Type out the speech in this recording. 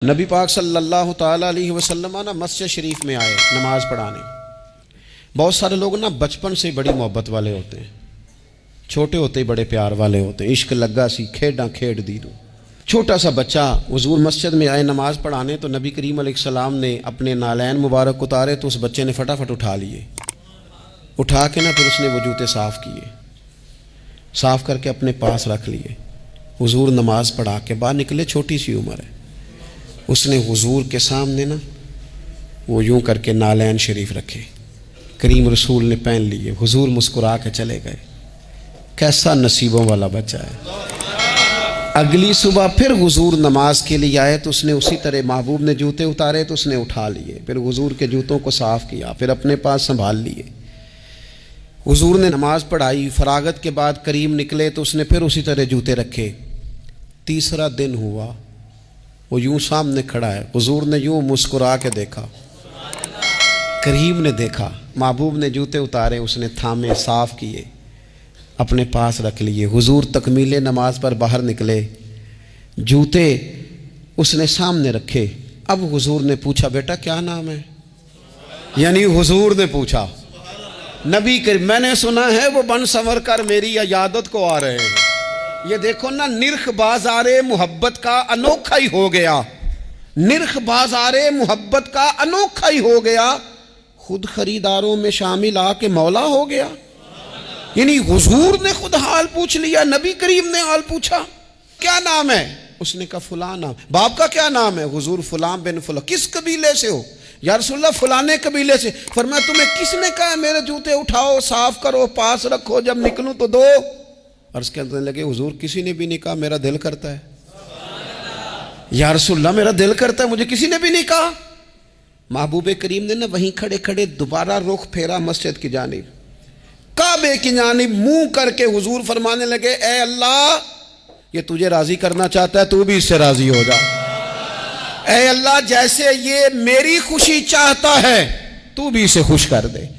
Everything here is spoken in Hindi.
नबी पाक सल्लल्लाहु ताला अलैहि वसल्लम ना मस्जिद शरीफ में आए नमाज पढ़ाने। बहुत सारे लोग ना बचपन से बड़ी मोहब्बत वाले होते हैं, छोटे होते ही बड़े प्यार वाले होते हैं। इश्क लगा सी खेड़ा खेड़ दी दो। छोटा सा बच्चा हुजूर मस्जिद में आए नमाज पढ़ाने तो नबी करीम अलैहिस्सलाम ने अपने नालैन मुबारक उतारे तो उस बच्चे ने फटाफट उठा लिए। उठा के ना फिर उसने वो जूते साफ़ किए, साफ़ करके अपने पास रख लिए। हुजूर नमाज पढ़ा के बाहर निकले, छोटी सी उम्र है। उसने हुजूर के सामने ना वो यूं करके नालैन शरीफ रखे, करीम रसूल ने पहन लिए। हुजूर मुस्कुरा के चले गए। कैसा नसीबों वाला बच्चा है। अगली सुबह फिर हुजूर नमाज के लिए आए तो उसने उसी तरह महबूब ने जूते उतारे तो उसने उठा लिए, फिर हुजूर के जूतों को साफ़ किया, फिर अपने पास संभाल लिए। हुजूर ने नमाज पढ़ाई, फरागत के बाद करीम निकले तो उसने फिर उसी तरह जूते रखे। तीसरा दिन हुआ, वो यूं सामने खड़ा है। हुजूर ने यूं मुस्कुरा के देखा, करीम ने देखा, महबूब ने जूते उतारे, उसने थामे, साफ किए, अपने पास रख लिए। हुजूर तकमीले नमाज पर बाहर निकले, जूते उसने सामने रखे। अब हुजूर ने पूछा, बेटा क्या नाम है? यानी हुजूर ने पूछा। नबी करीम, मैंने सुना है वो बन संवर कर मेरी इयादत को आ रहे हैं। ये देखो ना, निर्ख बाजारे मोहब्बत का अनोखा ही हो गया। निर्ख बाजारे मोहब्बत का अनोखा ही हो गया। खुद खरीदारों में शामिल आके मौला हो गया। यानी हुजूर ने खुद हाल पूछ लिया, नबी करीम ने हाल पूछा। क्या नाम है? उसने कहा फुलां नाम। बाप का क्या नाम है? हुजूर फुलां बिन फुलां। किस कबीले से हो? या रसूलल्लाह फलाने कबीले से। फरमाया तुम्हें किसने कहा मेरे जूते उठाओ, साफ करो, पास रखो, जब निकलूं तो दो। अर्ज करने लगे, हुजूर किसी ने भी नहीं कहा, मेरा दिल करता है। या रसूलल्लाह मेरा दिल करता है, मुझे किसी ने भी नहीं कहा। महबूब करीम ने ना वहीं खड़े खड़े दोबारा रुख फेरा मस्जिद की जानिब, काबे की जानिब मुंह करके हुजूर फरमाने लगे, ए अल्लाह, ये तुझे राजी करना चाहता है, तू भी इससे राजी हो जा। ए अल्लाह, जैसे ये मेरी खुशी चाहता है, तू भी इसे खुश कर दे।